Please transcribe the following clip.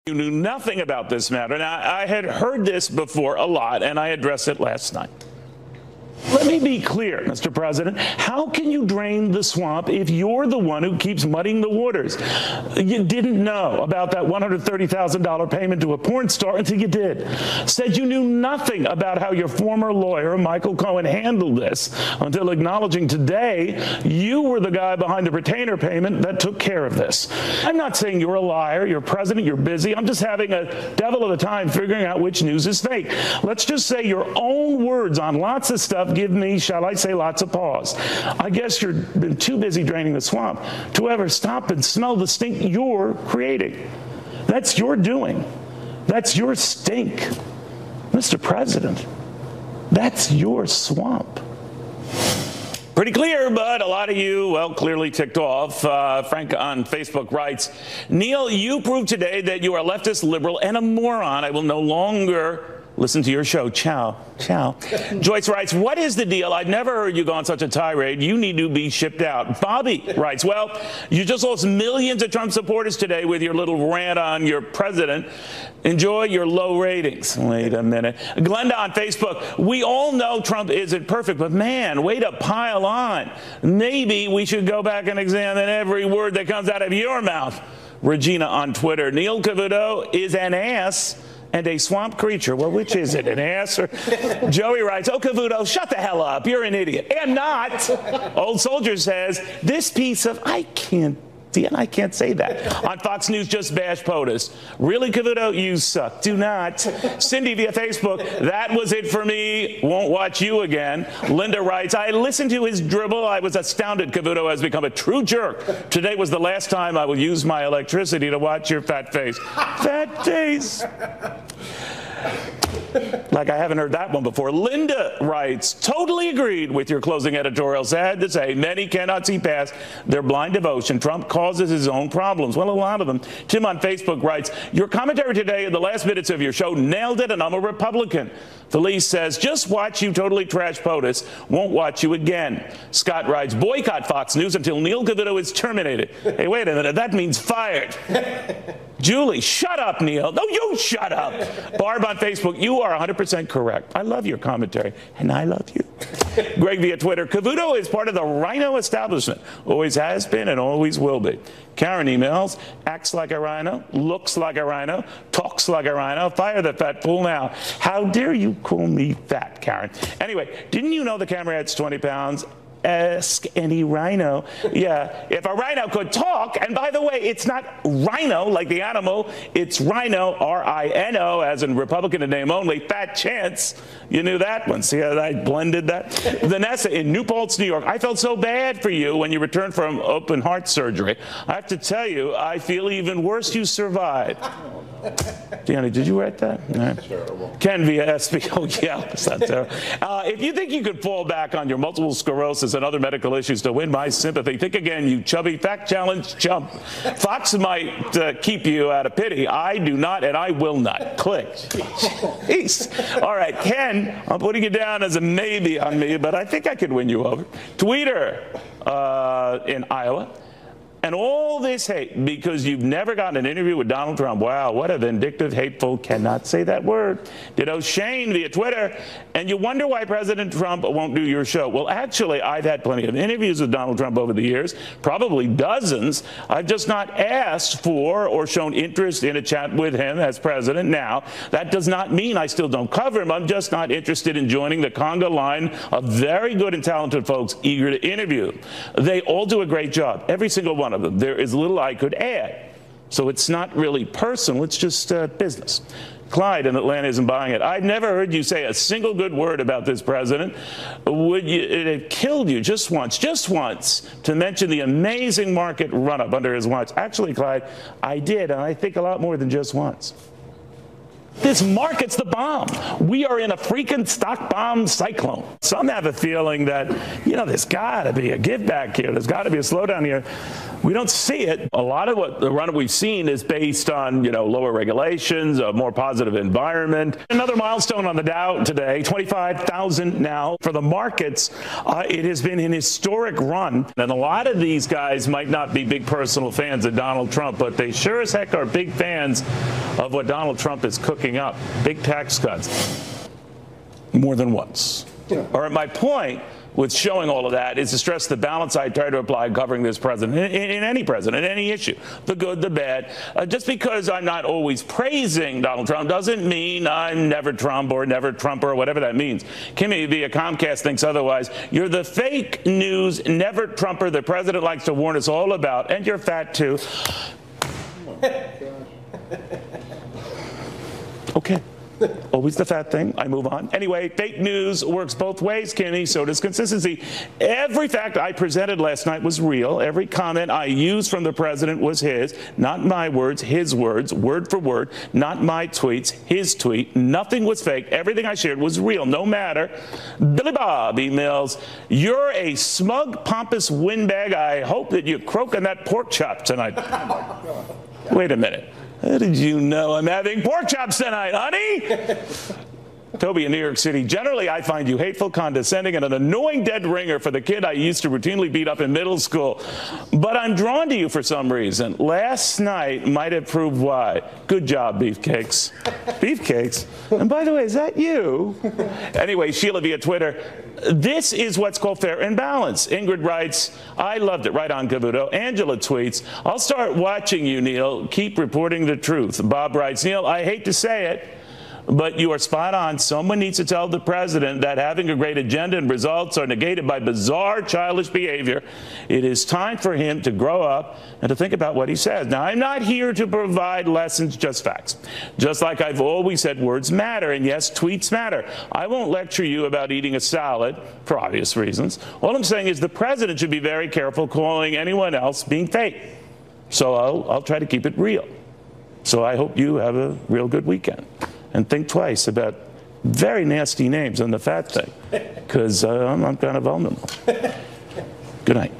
You knew nothing about this matter. Now, I had heard this before a lot, and I addressed it last night. Let me be clear, Mr. President. How can you drain the swamp if you're the one who keeps muddying the waters? You didn't know about that $130,000 payment to a porn star until you did. Said you knew nothing about how your former lawyer, Michael Cohen, handled this until acknowledging today you were the guy behind the retainer payment that took care of this. I'm not saying you're a liar, you're president, you're busy. I'm just having a devil of a time figuring out which news is fake. Let's just say your own words on lots of stuff give me, shall I say, lots of pause. I guess you've been too busy draining the swamp to ever stop and smell the stink you're creating. That's your doing. That's your stink. Mr. President, that's your swamp. Pretty clear, but a lot of you, well, clearly ticked off. Frank on Facebook writes, Neil, you proved today that you are a leftist, liberal, and a moron. I will no longer listen to your show. Ciao. Ciao. Joyce writes, what is the deal? I've never heard you go on such a tirade. You need to be shipped out. Bobby writes, well, you just lost millions of Trump supporters today with your little rant on your president. Enjoy your low ratings. Wait a minute. Glenda on Facebook, we all know Trump isn't perfect, but man, way to pile on. Maybe we should go back and examine every word that comes out of your mouth. Regina on Twitter, Neil Cavuto is an ass and a swamp creature. Well, which is it, an ass or? Joey writes, oh, Cavuto, shut the hell up. You're an idiot. And not. Old Soldier says, this piece of, I can't say that. On Fox News, just bash POTUS. Really, Cavuto? You suck. Do not. Cindy via Facebook, that was it for me. Won't watch you again. Linda writes, I listened to his dribble. I was astounded Cavuto has become a true jerk. Today was the last time I will use my electricity to watch your fat face. Fat face. Like I haven't heard that one before. Linda writes, totally agreed with your closing editorial. Sad to say, many cannot see past their blind devotion. Trump causes his own problems. Well, a lot of them. Tim on Facebook writes, your commentary today in the last minutes of your show nailed it, and I'm a Republican. Felice says, just watch you totally trash POTUS. Won't watch you again. Scott writes, boycott Fox News until Neil Cavuto is terminated. Hey, wait a minute. That means fired. Julie, shut up, Neil. No, you shut up. Barb on Facebook, you are 100% correct. I love your commentary, and I love you. Greg via Twitter, Cavuto is part of the rhino establishment. Always has been and always will be. Karen emails, acts like a rhino, looks like a rhino, talks like a rhino. Fire the fat fool now. How dare you call me fat, Karen? Anyway, didn't you know the camera adds 20 pounds? Ask any rhino. Yeah, if a rhino could talk, and by the way, it's not rhino like the animal, it's rhino, R-I-N-O, as in Republican in name only. Fat chance. You knew that one. See how I blended that? Vanessa in New Paltz, New York. I felt so bad for you when you returned from open heart surgery. I have to tell you, I feel even worse you survived. Deanna, did you write that? No. Terrible. Ken via SB. Oh, yeah, it's not terrible. If you think you could fall back on your multiple sclerosis and other medical issues to win my sympathy, think again, you chubby fact challenge chump. Fox might keep you out of pity. I do not, and I will not. Click. Jeez. All right, Ken, I'm putting you down as a maybe on me, but I think I could win you over. Tweeter in Iowa. And all this hate because you've never gotten an interview with Donald Trump. Wow, what a vindictive, hateful, cannot say that word. Ditto Shane via Twitter. And you wonder why President Trump won't do your show. Well, actually, I've had plenty of interviews with Donald Trump over the years, probably dozens. I've just not asked for or shown interest in a chat with him as president. Now, that does not mean I still don't cover him. I'm just not interested in joining the conga line of very good and talented folks eager to interview. They all do a great job, every single one of them. There is little I could add. So it's not really personal, it's just business. Clyde in Atlanta isn't buying it. I've never heard you say a single good word about this president. It had killed you just once to mention the amazing market run-up under his watch. Actually, Clyde, I did, and I think a lot more than just once. This market's the bomb. We are in a freaking stock bomb cyclone. Some have a feeling that, there's got to be a give back here. There's got to be a slowdown here. We don't see it. A lot of what the run we've seen is based on, lower regulations, a more positive environment. Another milestone on the Dow today, 25,000 now. For the markets, it has been an historic run. And a lot of these guys might not be big personal fans of Donald Trump, but they sure as heck are big fans of what Donald Trump is cooking up. Big tax cuts. More than once. All right, my point with showing all of that is to stress the balance I try to apply covering this president, in any president, in any issue, the good, the bad. Just because I'm not always praising Donald Trump doesn't mean I'm never Trump or never Trumper or whatever that means. Kimmy via Comcast thinks otherwise. You're the fake news never Trumper the president likes to warn us all about, and you're fat too. Okay. Always the fat thing. I move on. Anyway, fake news works both ways, Kimmy. So does consistency. Every fact I presented last night was real. Every comment I used from the president was his. Not my words, his words, word for word. Not my tweets, his tweet. Nothing was fake. Everything I shared was real. No matter. Billy Bob emails, you're a smug, pompous windbag. I hope that you croak on that pork chop tonight. Wait a minute. How did you know I'm having pork chops tonight, honey? Toby in New York City. Generally, I find you hateful, condescending, and an annoying dead ringer for the kid I used to routinely beat up in middle school. But I'm drawn to you for some reason. Last night might have proved why. Good job, Beefcakes. Beefcakes? And by the way, is that you? Anyway, Sheila via Twitter. This is what's called fair and balance. Ingrid writes, I loved it. Right on, Cavuto. Angela tweets, I'll start watching you, Neil. Keep reporting the truth. Bob writes, Neil, I hate to say it, but you are spot on. Someone needs to tell the president that having a great agenda and results are negated by bizarre, childish behavior. It is time for him to grow up and to think about what he says. Now, I'm not here to provide lessons, just facts. Just like I've always said, words matter, and yes, tweets matter. I won't lecture you about eating a salad for obvious reasons. All I'm saying is the president should be very careful calling anyone else being fake. So I'll try to keep it real. So I hope you have a real good weekend. And think twice about very nasty names on the fat thing, because I'm kind of vulnerable. Good night.